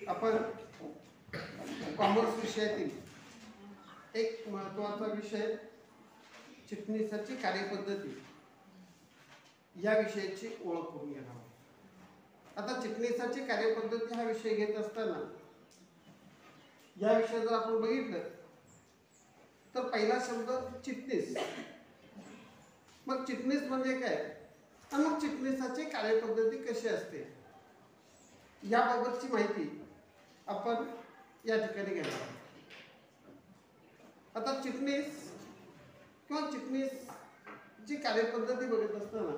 आपण कॉमर्स विषयातील एक महत्त्वाचा विषय चिटणीसाची कार्यपद्धती या विषयाची ओळख करून घेणार आहोत। आता चिटणीसाची कार्यपद्धती हा विषय घेत असताना या विषयात जर आपण बघितलं तर पहिला शब्द चिटणीस। मग चिटणीस म्हणजे काय आणि मग चिटणीसाची कार्यपद्धती कशी असते याबाबतची माहिती आपण या ठिकाणी घेणार आहोत। आता चिटणीस किंवा चिटणीस जी कार्यपद्धती बघत असताना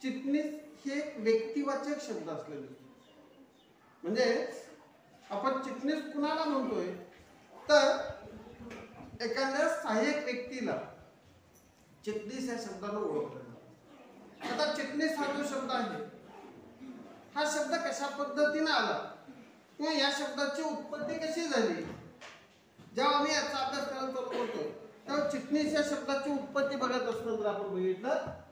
चिटणीस हे एक व्यक्तिवाचक शब्द असलेले, म्हणजे आपण चिटणीस कुणाला म्हणतोय तर एखाद्या सहाय्यक व्यक्तीला चिटणीस या शब्दाने ओळखलं जातं। आता चिटणीस हा जो शब्द आहे हा शब्द कशा पद्धतीने आला किंवा या शब्दाची उत्पत्ती कशी झाली, जेव्हा आम्ही याचा अभ्यास करायला चालू करतो तेव्हा चिटणीस या शब्दाची उत्पत्ती बघत असताना जर आपण बघितलं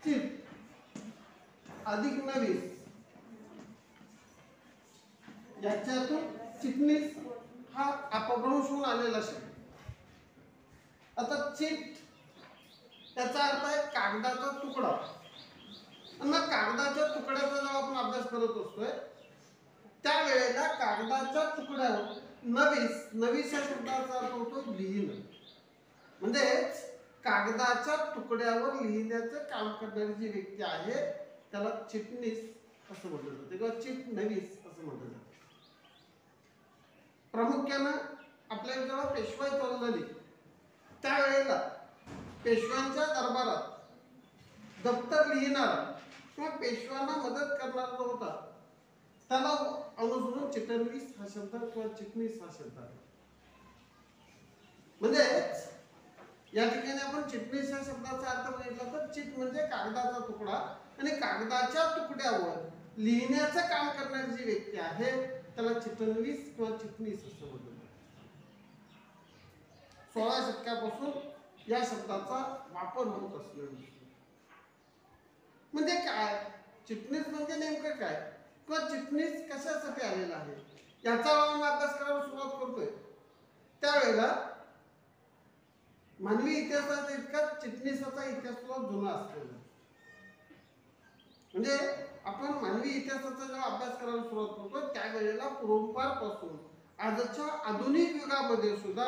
चिट अधिक नवीस याच्यातून चिटणीस हा अपभ्रंश होऊन आलेला शब्द। आता चिट त्याचा अर्थ आहे कागदाचा तुकडा, आणि कागदाच्या तुकड्याचा जेव्हा आपण अभ्यास करत असतोय त्यावेळेला कागदाच्या तुकड्यावर नवीस, नवीस या शब्दाचा अर्थ होतो लिहिणं, म्हणजे कागदाच्या तुकड्यावर लिहिण्याचं काम करणारी जी व्यक्ती आहे त्याला चिटणीस असं म्हटलं जातं किंवा चिट नवीस असं म्हटलं जातं। प्रामुख्यानं आपल्याला जेव्हा पेशवाई चालू झाली त्यावेळेला पेशव्यांच्या दरबारात दप्तर लिहिणारा किंवा पेशव्यांना मदत करणारा जो होता त्याला अनुसरून चिटणवीस हा शब्द किंवा चिटणीस हा शब्द आहे। म्हणजे या ठिकाणी आपण चिटणीस या शब्दाचा अर्थ बघितला तर चिट म्हणजे कागदाचा तुकडा, आणि कागदाच्या तुकड्यावर लिहिण्याचं काम करणारी जी व्यक्ती आहे त्याला चिटणवीस किंवा चिटणीस असं म्हटलं जातं। 16व्या शतकापासून या शब्दाचा वापर होत असलेला, म्हणजे काय चिटणीस म्हणजे नेमकं काय किंवा चिटणीस कशासाठी आलेला आहे याचा आपण अभ्यास करायला सुरुवात करतोय त्यावेळेला मानवी इतिहासाचा इतका चिटणीसाचा इतिहास जुना असलेला, म्हणजे आपण मानवी इतिहासाचा जेव्हा अभ्यास करायला सुरुवात करतो त्यावेळेला पूर्वापारपासून आजच्या आधुनिक युगामध्ये सुद्धा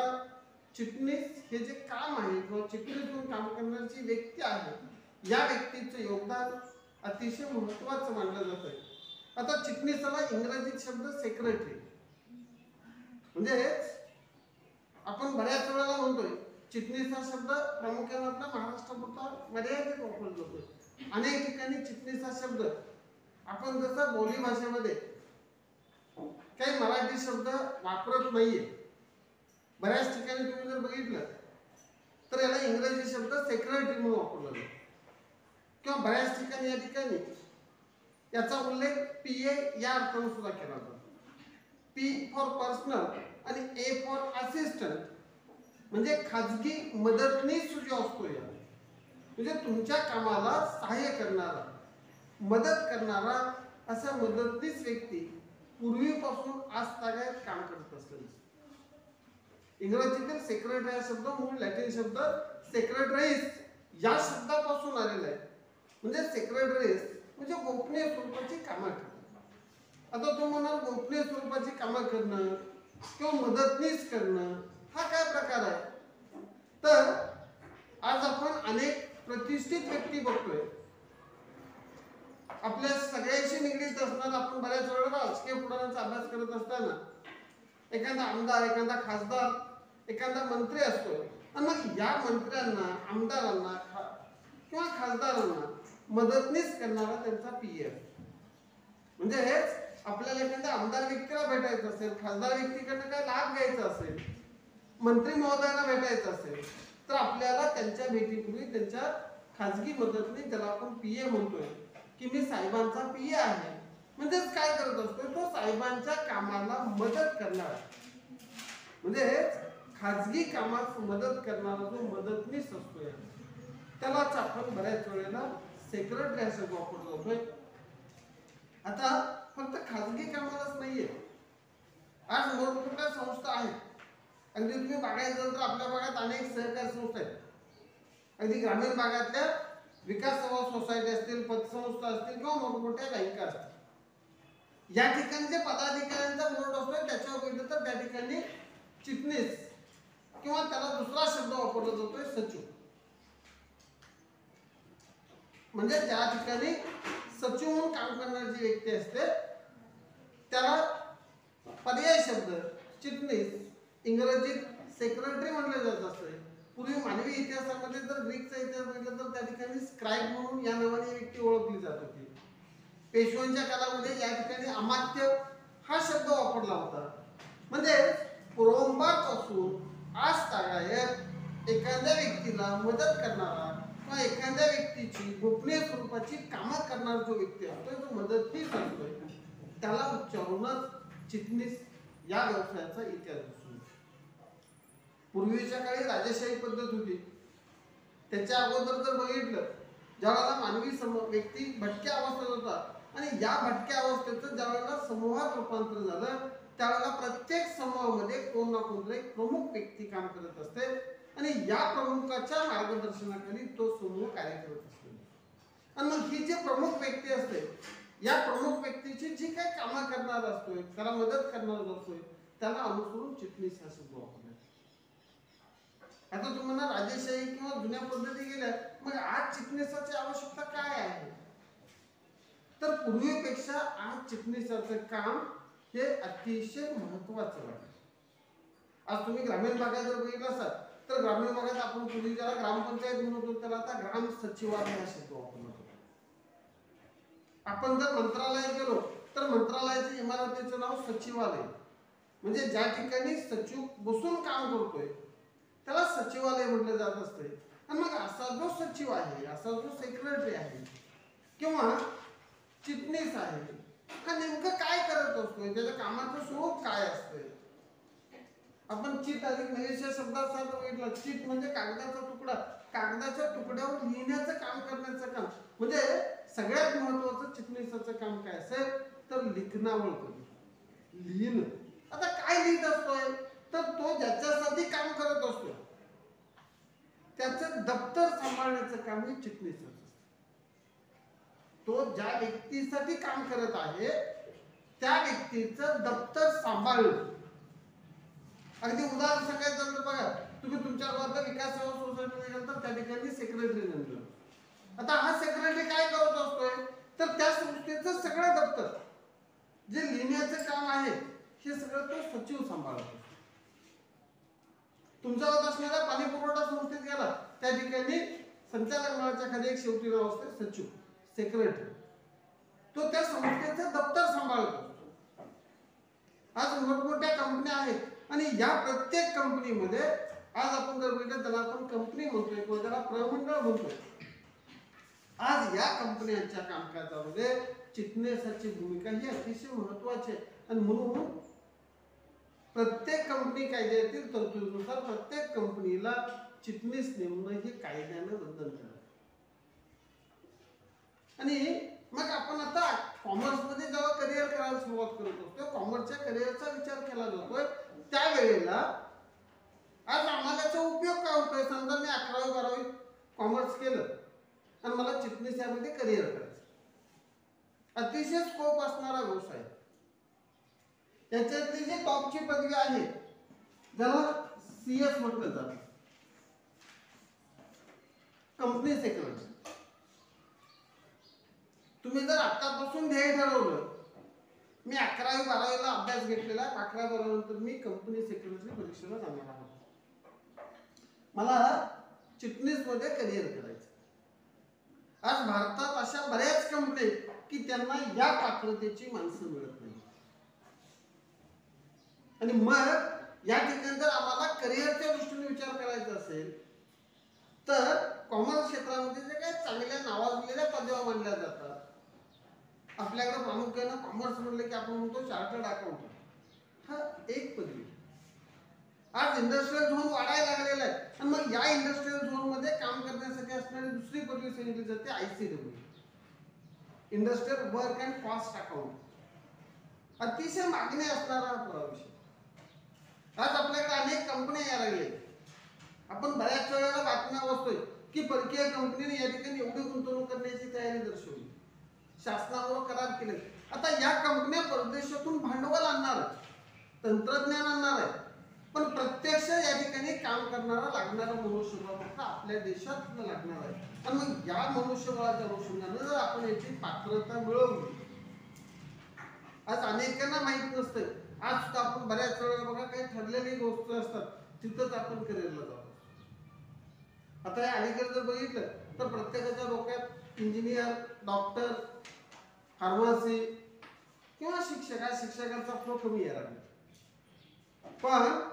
चिटणीस हे जे काम आहे किंवा चिटणीस म्हणून काम करणारी जी व्यक्ती आहे या व्यक्तीचं योगदान अतिशय महत्त्वाचं मानलं जातं। आता चिटणीसाला इंग्रजीत शब्द सेक्रेटरी, म्हणजे आपण बऱ्याच वेळेला म्हणतोय चिटणीस हा शब्द प्रामुख्याने आपल्या महाराष्ट्रापुरता मर्यादित वापरला जातोय। अनेक ठिकाणी चिटणीस हा शब्द आपण जसं बोली भाषेमध्ये काही मराठी शब्द वापरत नाहीये, बऱ्याच ठिकाणी तुम्ही जर बघितलं तर याला इंग्रजी शब्द सेक्रेटरी म्हणून वापरला जातो, किंवा बऱ्याच ठिकाणी या ठिकाणी याचा उल्लेख पीए या अर्थाने सुद्धा केला जातो। पी फॉर पर्सनल आणि ए फॉर असिस्टंट, म्हणजे खाजगी मदतनीस जो असतो या, म्हणजे तुमच्या कामाला सहाय्य करणारा मदत करणारा असा मदतनीस व्यक्ती पूर्वीपासून आज तागायत काम करत असलेला। इंग्रजीतील सेक्रेटरी हा शब्द मूळ लॅटिन शब्द सेक्रेटरीस या शब्दापासून आलेला आहे, म्हणजे सेक्रेटरीस म्हणजे गोपनीय स्वरूपाची कामं करणं। आता तो म्हणाल गोपनीय स्वरूपाची कामं करणं किंवा मदतनीस करणं हा काय प्रकार आहे, तर आज आपण अनेक प्रतिष्ठित व्यक्ती बघतोय आपल्या सगळ्याशी निगडीत असणार। आपण बऱ्याच वेळेला राजकीय पुढाऱ्यांचा अभ्यास करत असताना एखादा आमदार, एखादा खासदार, एखादा मंत्री असतो, आणि मग या मंत्र्यांना, आमदारांना किंवा खासदारांना मदतनीस करणारा त्यांचा पीए असतो। म्हणजे हेच आपल्याला एखाद्या आमदार व्यक्तीला भेटायचं असेल, खासदार व्यक्तीकडनं काय लाभ घ्यायचा असेल, मंत्री महोदयांना भेटायचं असेल तर आपल्याला त्यांच्या भेटीपूर्वी त्यांच्या खाजगी मदतनीस, ज्याला आपण पीए म्हणतोय की मी साहेबांचा पीए आहे, म्हणजेच काय करत असतोय तो साहेबांच्या कामाला मदत करणार, म्हणजे खाजगी कामात मदत करणारा जो मदतनीस असतोय त्यालाच आपण बऱ्याच वेळेला सेक्रेटरी असं वापरतो। आता फक्त खाजगी कामालाच नाहीये, आज मोठमोठ्या संस्था आहेत. अगदी तुम्ही बघायचं झालं तर आपल्या भागात अनेक सहकारी संस्था आहेत. अगदी ग्रामीण भागातल्या विकास सोसायटी असतील, पतसंस्था असतील किंवा मोठमोठ्या बँका असतील. या ठिकाणी जे पदाधिकाऱ्यांचा बोर्ड असतो त्याच्यावर बघितलं तर त्या ठिकाणी चिटणीस किंवा त्याला दुसरा शब्द वापरला जातोय सचिव. म्हणजे ज्या ठिकाणी सचिव म्हणून काम करणारी जी व्यक्ती असते त्याला पर्याय शब्द चिटणीस, इंग्रजीत सेक्रेटरी म्हणले जात असते. पूर्वी मानवी इतिहासामध्ये जर ग्रीकचा इतिहास बघितला तर त्या ठिकाणी स्क्राईब म्हणून या नावाने व्यक्ती ओळखली जात होती. पेशव्यांच्या काळामध्ये या ठिकाणी अमात्य हा शब्द वापरला होता. म्हणजे पूर्वंपारपासून आज तागायत एखाद्या व्यक्तीला मदत करणारा किंवा एखाद्या व्यक्तीची गोपनीय स्वरूपाची कामं करणारा जो व्यक्ती असतो तो मदतनीस असतोय, त्याला उच्चारूनच चिटणीस या व्यवसायाचा इतिहास दिसून येतो. पूर्वीच्या काळी राजेशाही पद्धत होती. त्याच्या अगोदर जर बघितलं ज्यावेळेला मानवी व्यक्ती भटक्या अवस्थेत होता आणि या भटक्या अवस्थेचं ज्यावेळेला समूहात रूपांतर झालं त्यावेळेला प्रत्येक समूहामध्ये कोण ना कोणतरी प्रमुख व्यक्ती काम करत असते आणि या प्रमुखाच्या मार्गदर्शनाखाली तो समूह कार्य करत असतो. आणि मग ही जी प्रमुख व्यक्ती असते या प्रमुख व्यक्तीची जी काही कामं करणार असतोय, त्याला मदत करणार असतोय, त्याला अनुसरून चिटणीस हा शब्द वापरला. आता तुम्हाला राजेशाही किंवा जुन्या पद्धती गेल्या, मग आज चिटणीसाची आवश्यकता काय आहे? तर पूर्वीपेक्षा आज चिटणीसाचं काम हे अतिशय महत्वाचं आहे. आज तुम्ही ग्रामीण भागात जर बघितलं असाल तर ग्रामीण भागात आपण पूर्वी ज्याला ग्रामपंचायत म्हणत होतो त्याला आता ग्राम सचिवालय हा शब्द वापरला जातो. आपण जर मंत्रालयात गेलो तर मंत्रालयाच्या इमारतीचं नाव सचिवालय, म्हणजे ज्या ठिकाणी सचिव बसून काम करतोय त्याला सचिवालय म्हटलं जात असते. आणि मग असा जो सचिव आहे, असा जो सेक्रेटरी आहे किंवा चिटणीस आहे हा नेमकं काय करत असतोय, त्याच्या कामाचं स्वरूप काय असतंय? आपण चिट अधिक नवीन शब्दाचा बघितला. चिट म्हणजे कागदाचा तुकडा, कागदाच्या तुकड्यावर लिहिण्याचं काम करण्याचं काम. म्हणजे सगळ्यात महत्वाचं चिटणीसाचं काम काय असेल तर लिखणावळ करणं, लिहिणं. आता काय लिहित असतोय तर तो ज्याच्यासाठी काम करत असतो त्याचं दप्तर सांभाळण्याचं काम हे चिटणीसाचं असतं. तो ज्या व्यक्तीसाठी काम करत आहे त्या व्यक्तीचं दप्तर सांभाळणं. अगदी उदाहरण सांगायचं तर बघा, तुम्ही तुमच्या गावात विकास सेवा सोसायटीमध्ये गेला तर त्या ठिकाणी सेक्रेटरी नेमलं. आता हा सेक्रेटरी काय करत असतोय तर त्या संस्थेचं सगळं दप्तर जे लिहिण्याचं काम आहे हे सगळं तो सचिव सांभाळतो. तुमच्या गावात असणाऱ्या पाणी पुरवठा संस्थेत गेला त्या ठिकाणी संचालक मंडळाच्या खाली एक शेवटी नाव असते सचिव, सेक्रेटरी. तो त्या संस्थेचं दप्तर सांभाळतो. आज मोठमोठ्या कंपन्या आहेत आणि या प्रत्येक कंपनीमध्ये आज आपण जर बघितलं त्याला आपण कंपनी म्हणतोय किंवा त्याला प्रमंडळ म्हणतोय. आज या कंपन्यांच्या कामकाजामध्ये चिटणीसाची भूमिका ही अतिशय महत्वाची आहे. आणि म्हणून प्रत्येक कंपनी कायद्यातील तरतुदीनुसार प्रत्येक कंपनीला चिटणीस नेमणं हे कायद्यानं बंधनकारक. आणि मग आपण आता कॉमर्समध्ये जेव्हा करिअर करायला सुरुवात करत असतो, कॉमर्सच्या करिअरचा विचार केला जातोय त्यावेळेला आज आम्हाला त्याचा उपयोग काय होतोय. समजा मी 11वी 12वी कॉमर्स केलं आणि मला चिटणीस यामध्ये करिअर करायचं, अतिशय स्कोप असणारा व्यवसाय. त्याच्यातली जी टॉपची पदवी आहे ज्याला CS म्हटलं जातं, कंपनी सेक्रेटरी. तुम्ही जर आतापासून ध्येय ठरवलं, मी 11वी 12वीला अभ्यास घेतलेला, 11वी 12वी नंतर मी कंपनी सेक्रेटरी परीक्षेला जाणार आहोत, मला चिटणीस मध्ये करिअर करायचं. आज भारतात अशा बऱ्याच कंपनी की त्यांना या पात्रतेची माणसं मिळत नाही. आणि मग या ठिकाणी जर आम्हाला करिअरच्या दृष्टीने विचार करायचा असेल तर कॉमर्स क्षेत्रामध्ये जे काही चांगल्या नावाजलेल्या पदव्या मानल्या जातात, आपल्याकडे प्रामुख्याने कॉमर्स म्हणलं की आपण म्हणतो चार्टर्ड अकाउंटंट, हा एक पदवी. आज इंडस्ट्रियल झोन वाढायला लागलेला आहे आणि मग या इंडस्ट्रियल झोन मध्ये काम करण्यासाठी असणारी दुसरी पदवी सांगितली जाते ICW, industrial work and cost account. अतिशय मागणी असणारा हा विषय. आज आपल्याकडे अनेक कंपन्या यायला लागले. आपण बऱ्याच वेळेला बातम्या वाचतोय की परकीय कंपनीने या ठिकाणी एवढी गुंतवणूक करण्याची तयारी दर्शवली, शासनाबरोबर करार केले. आता या कंपन्या परदेशातून भांडवल आणणार आहे, तंत्रज्ञान आणणार आहे, पण प्रत्यक्ष या ठिकाणी काम करणारा लागणारा मनुष्यबळ फक्त आपल्या देशात लागणार आहे. आणि मग या मनुष्यबळाच्या अनुषंगाने जर आपण याची पात्रता मिळवली, आज अनेकांना माहित नसतं. आज सुद्धा आपण बऱ्याच वेळेला बघा काही ठरलेली गोष्टी असतात तिथंच आपण करिअरला जातो. आता हे अलीकडे जर बघितलं तर प्रत्येकाच्या डोक्यात इंजिनियर, डॉक्टर, फार्मसी किंवा शिक्षकाचा फ्लो कमी यायला लागला. पण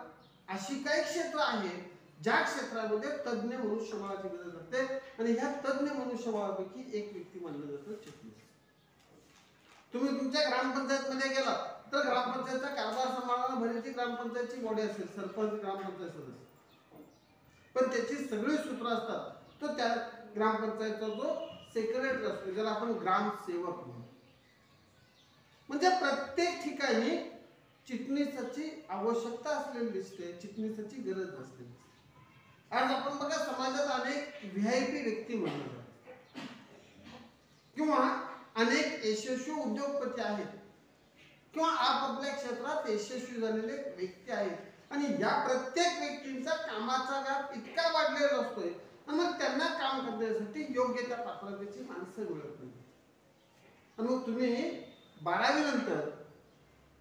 अशी काही क्षेत्र आहेत ज्या क्षेत्रामध्ये तज्ञ मनुष्यबळाची गरज असते आणि ह्या तज्ञ मनुष्यबळापैकी एक व्यक्ती मानलं जातं चिटणीस. तुम्ही तुमच्या ग्रामपंचायतमध्ये गेला तर ग्रामपंचायतचा कारभार सांभाळणारा भलेची ग्रामपंचायतची बॉडी असेल, सरपंच, ग्रामपंचायत सदस्य, पण त्याची सगळी सूत्र असतात. तो त्या ग्रामपंचायतचा जो सेक्रेटरी असतो ज्याला आपण ग्रामसेवक म्हणतो. म्हणजे प्रत्येक ठिकाणी चिटणीसाची आवश्यकता असलेली दिसते, चिटणीसाची गरज असते. आज आपण बघा समाजात अनेक व्हीआयपी व्यक्ती म्हणले जातात किंवा अनेक यशस्वी उद्योगपती आहेत किंवा आपापल्या क्षेत्रात यशस्वी झालेले व्यक्ती आहेत आणि या प्रत्येक व्यक्तींचा कामाचा व्याप इतका वाढलेला असतोय आणि मग त्यांना काम करण्यासाठी योग्य त्या पात्रतेची माणसं मिळत नाही. आणि मग तुम्ही 12वी नंतर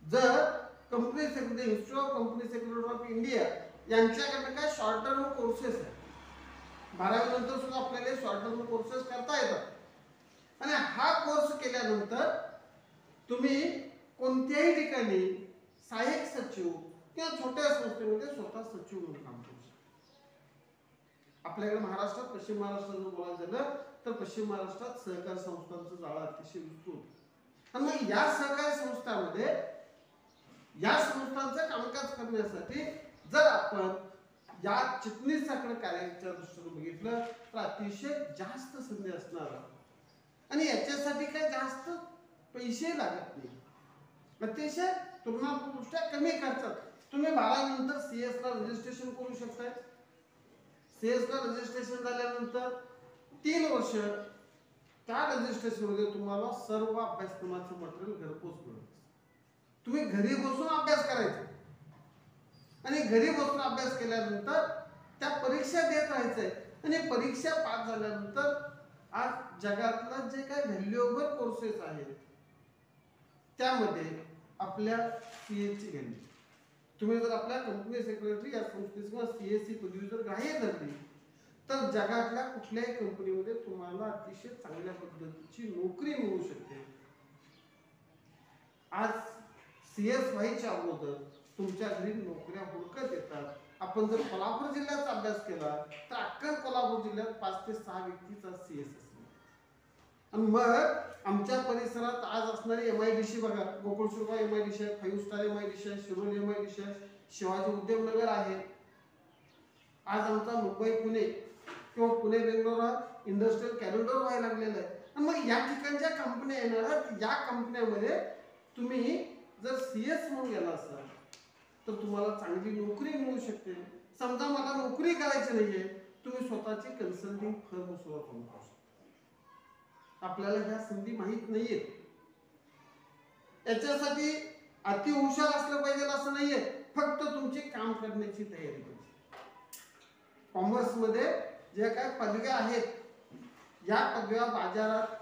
जर company secretary, institute of company secretary of India यांच्याकडे काय शॉर्ट टर्म कोर्सेस आहेत. 12वी नंतर सुद्धा आपल्याला शॉर्ट टर्म कोर्सेस करता येतात आणि हा कोर्स केल्यानंतर तुम्ही कोणत्याही ठिकाणी सहाय्यक सचिव किंवा छोट्या संस्थेमध्ये स्वतः सचिव म्हणून काम करू शकता. आपल्याकडे महाराष्ट्रात, पश्चिम महाराष्ट्रात जर बोलायचं झालं तर पश्चिम महाराष्ट्रात सहकारी संस्थांचं जाळं अतिशय विस्तृत. आणि मग या सहकारी संस्थांमध्ये या संस्थांचं कामकाज करण्यासाठी जर आपण या चिटणीसाकडे कार्याच्या दृष्टीने बघितलं तर अतिशय जास्त संधी असणार आणि याच्यासाठी काय जास्त पैसे लागत नाही. अतिशय तुलनात्मकदृष्ट्या कमी खर्चात तुम्ही 12वी नंतर CS ला रजिस्ट्रेशन करू शकताय. CS ला रजिस्ट्रेशन झाल्यानंतर 3 वर्ष त्या रजिस्ट्रेशन मध्ये तुम्हाला सर्व अभ्यासक्रमाचं मटेरियल घरपोच मिळेल. तुम्ही घरी बसून अभ्यास करायचा आणि घरी बसून अभ्यास केल्यानंतर त्या परीक्षा देत राहायचंय आणि परीक्षा पास झाल्यानंतर आज जगातला जे काही व्हॅल्युएबल कोर्सेस आहेत त्यामध्ये आपल्या CAची व्हॅल्यू, तुम्ही जर आपल्या कंपनी सेक्रेटरी या संस्थेची किंवा CAची पदवी जर ग्राह्य धरली तर जगातल्या कुठल्याही कंपनीमध्ये तुम्हाला अतिशय चांगल्या पद्धतीची नोकरी मिळू शकते. आज CS व्हायच्या अगोदर तुमच्या घरी नोकऱ्या हुडकत येतात. आपण जर कोल्हापूर जिल्ह्याचा अभ्यास केला तर अख्खा कोल्हापूर जिल्ह्यात 5 ते 6 व्यक्तीचा CS असतो. आणि मग आमच्या परिसरात आज असणारी MIDC बघा, गोकुळशोभा MIDC आहे, 5 स्टार MIDC आहे, शिरोली MIDC आहे, शिवाजी उद्योगनगर आहे. आज आमचा मुंबई पुणे किंवा पुणे बेंगलोर हा इंडस्ट्रियल कॅरिडॉर व्हायला लागलेला आहे. आणि मग या ठिकाणच्या कंपन्या येणार आहेत. या कंपन्यामध्ये तुम्ही जर CS म्हणून गेला असाल तर तुम्हाला चांगली नोकरी मिळू शकते. समजा मला नोकरी करायची नाहीये, तुम्ही स्वतःची कन्सल्टिंग फर्म सुरू करू शकता. आपल्याला ह्या संधी माहित नाहीये. याच्यासाठी अति हुशार असलं पाहिजे असं नाहीये, फक्त तुमची काम करण्याची तयारी पाहिजे. कॉमर्स मध्ये जे काय पदव्या आहेत या पदव्या बाजारात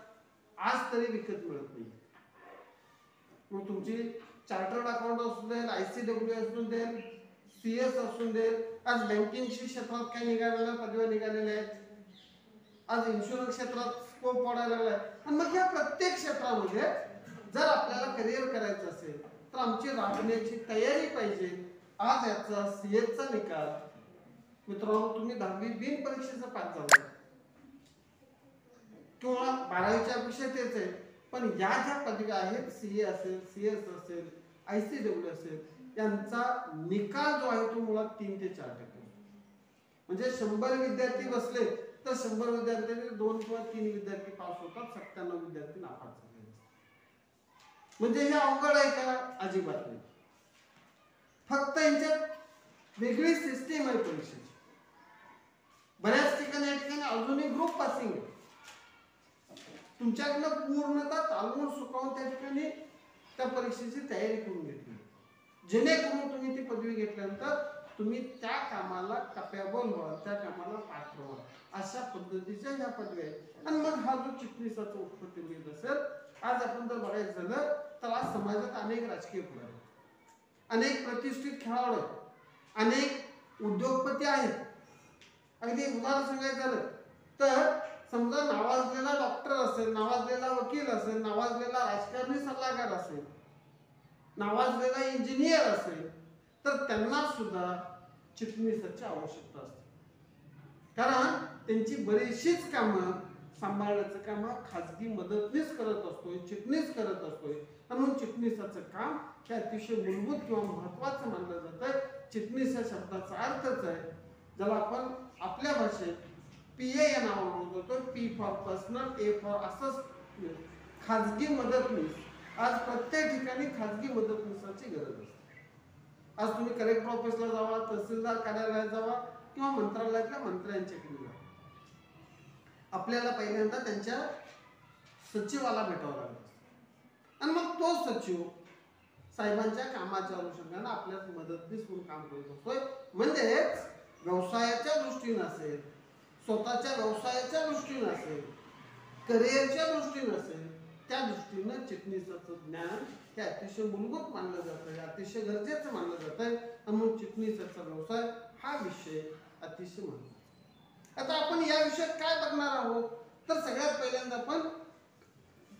आज तरी विकत मिळत नाही. मग तुमची चार्टर्ड अकाउंट असू दे, ICW असू दे, CS असू दे, आज बँकिंगच्या क्षेत्रात काय निघालेल्या पदव्या निघालेल्या आहेत, आज इन्शुरन्स क्षेत्रात स्कोप वाढायला लागलाय. आणि मग या प्रत्येक क्षेत्रामध्ये जर आपल्याला करिअर करायचं असेल तर आमची राबण्याची तयारी पाहिजे. आज याचा CAचा निकाल मित्रांनो, तुम्ही 10वी बिन परीक्षेचा पास झाला किंवा 12वीच्या अपेक्षा तेच आहे, पण या ज्या पदव्या आहेत CA असेल, CS असेल, ICW असेल, यांचा निकाल जो आहे तो मुळात 3 ते 4% म्हणजे 100 विद्यार्थी बसले तर 100 विद्यार्थ्यांनी 2 किंवा 3 विद्यार्थी पास होतात, 97 विद्यार्थी नापास झाले. म्हणजे हे अवघड आहे का? अजिबात नाही. फक्त यांच्यात वेगळी सिस्टीम आहे परीक्षेची. बऱ्याच ठिकाणी या ठिकाणी अजूनही ग्रुप पासिंग आहे. तुमच्याकडनं पूर्णतः तालवून सुकावून त्या ठिकाणी त्या परीक्षेची तयारी करून घेतली, जेणेकरून तुम्ही ती पदवी घेतल्यानंतर तुम्ही त्या कामाला कॅपेबल व्हाल, त्या कामाला पात्र व्हाल. अशा पद्धतीच्या ह्या पदवी आहेत. आणि मग हा जो चिटणीसाचा उत्पत्ती मिळत असेल, आज आपण जर बघायचं झालं तर आज समाजात अनेक राजकीय पुढारी, अनेक प्रतिष्ठित खेळाडू, अनेक उद्योगपती आहेत. अगदी उदाहरण सांगायचं झालं तर समजा नावाजलेला डॉक्टर असेल, नावाजलेला वकील असेल, नावाजलेला राजकारणी सल्लागार असेल, नावाजलेला इंजिनियर असेल, तर त्यांना सुद्धा चिटणीसाची आवश्यकता असते. कारण त्यांची बरीचशीच कामं सांभाळण्याचं काम हा खाजगी मदतनीस करत असतोय, चिटणीस करत असतोय. म्हणून चिटणीसाचं काम हे अतिशय मूलभूत किंवा महत्वाचं मानलं जातं. चिटणीस या शब्दाचा अर्थच आहे, ज्याला आपण आपल्या भाषेत PA या नावाने बोलतो. P for personal, A for असंच, खाजगी मदतनीस. आज प्रत्येक ठिकाणी खाजगी मदतनीसाची गरज असते. आज तुम्ही कलेक्टर ऑफिसला जावा, तहसीलदार कार्यालयात जावा किंवा मंत्रालयातल्या मंत्र्यांच्याकडे जावा, आपल्याला पहिल्यांदा त्यांच्या सचिवाला भेटावं लागतं. आणि मग तो सचिव साहेबांच्या कामाच्या अनुषंगाने आपल्यात मदतनीस म्हणून काम करत असतोय. म्हणजेच व्यवसायाच्या दृष्टीने असेल, स्वतःच्या व्यवसायाच्या दृष्टीने असेल, करिअरच्या दृष्टीने असेल, त्या दृष्टीनं चिटणीसाचं ज्ञान हे अतिशय मूलभूत मानलं जातं, अतिशय गरजेचं मानलं जातं. म्हणून चिटणीसाचा व्यवसाय हा विषय अतिशय महत्त्वाचा. आता आपण या विषयात काय बघणार आहोत तर सगळ्यात पहिल्यांदा आपण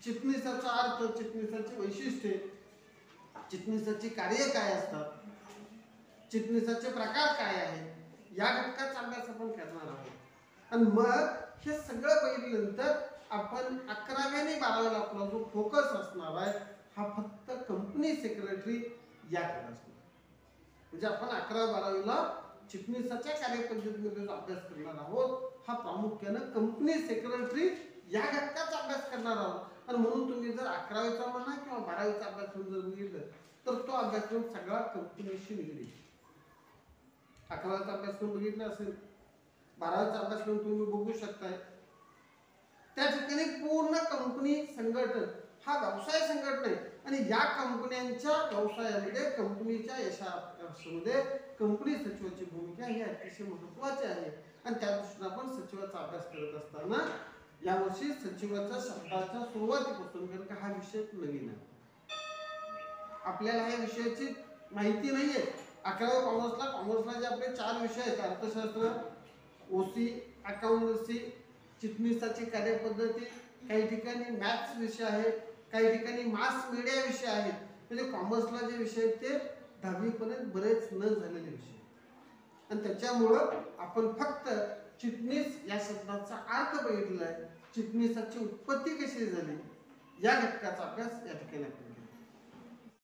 चिटणीसाचा अर्थ, चिटणीसाची वैशिष्ट्ये, चिटणीसाची कार्य काय असतात, चिटणीसाचे प्रकार काय आहेत, या घटकाचा अभ्यास आपण करणार आहोत. आणि मग हे सगळं बघितल्यानंतर आपण 11वी आणि 12वीला आपला जो फोकस असणार आहे हा फक्त कंपनी सेक्रेटरी याकडे असणार. म्हणजे आपण 11-12वीला चिटणीसाच्या कार्यपद्धतीमध्ये जो अभ्यास करणार आहोत हा प्रामुख्याने कंपनी सेक्रेटरी या घटकाचा अभ्यास करणार आहोत. आणि म्हणून तुम्ही जर 11वीचा म्हणा किंवा 12वीचा अभ्यासक्रम जर बघितलं तर तो अभ्यासक्रम सगळा कंपनीशी निगडीत. 11वीचा अभ्यासक्रम बघितला असेल, 12वीचा अभ्यासक्रम तुम्ही बघू शकताय. त्या ठिकाणी पूर्ण कंपनी संघटन हा व्यवसाय संघटना आहे. आणि या कंपन्यांच्या व्यवसायामध्ये, कंपनीच्या यशामध्ये कंपनी सचिवाची भूमिका ही अतिशय महत्वाची आहे. आणि त्या दृष्टीने आपण सचिवाचा अभ्यास करत असताना यावर्षी सचिवाच्या शब्दाच्या सुरुवातीपासून, कारण का हा विषय नवीन आहे, आपल्याला या विषयाची माहिती नाहीये. 11वी कॉमर्सला जे आपले 4 विषय आहेत, अर्थशास्त्र, OC, अकाउंटन्सी, चिटणीसाची कार्यपद्धती, काही ठिकाणी मॅथ्स विषय आहेत, काही ठिकाणी मास मीडिया विषय आहेत. म्हणजे कॉमर्सला जे विषय आहेत ते 10वी पर्यंत बरेच न झालेले विषय. आणि त्याच्यामुळं आपण फक्त चिटणीस या शब्दाचा अर्थ बघितलेला आहे, चिटणीसाची उत्पत्ती कशी झाली या घटकाचा अभ्यास या ठिकाणी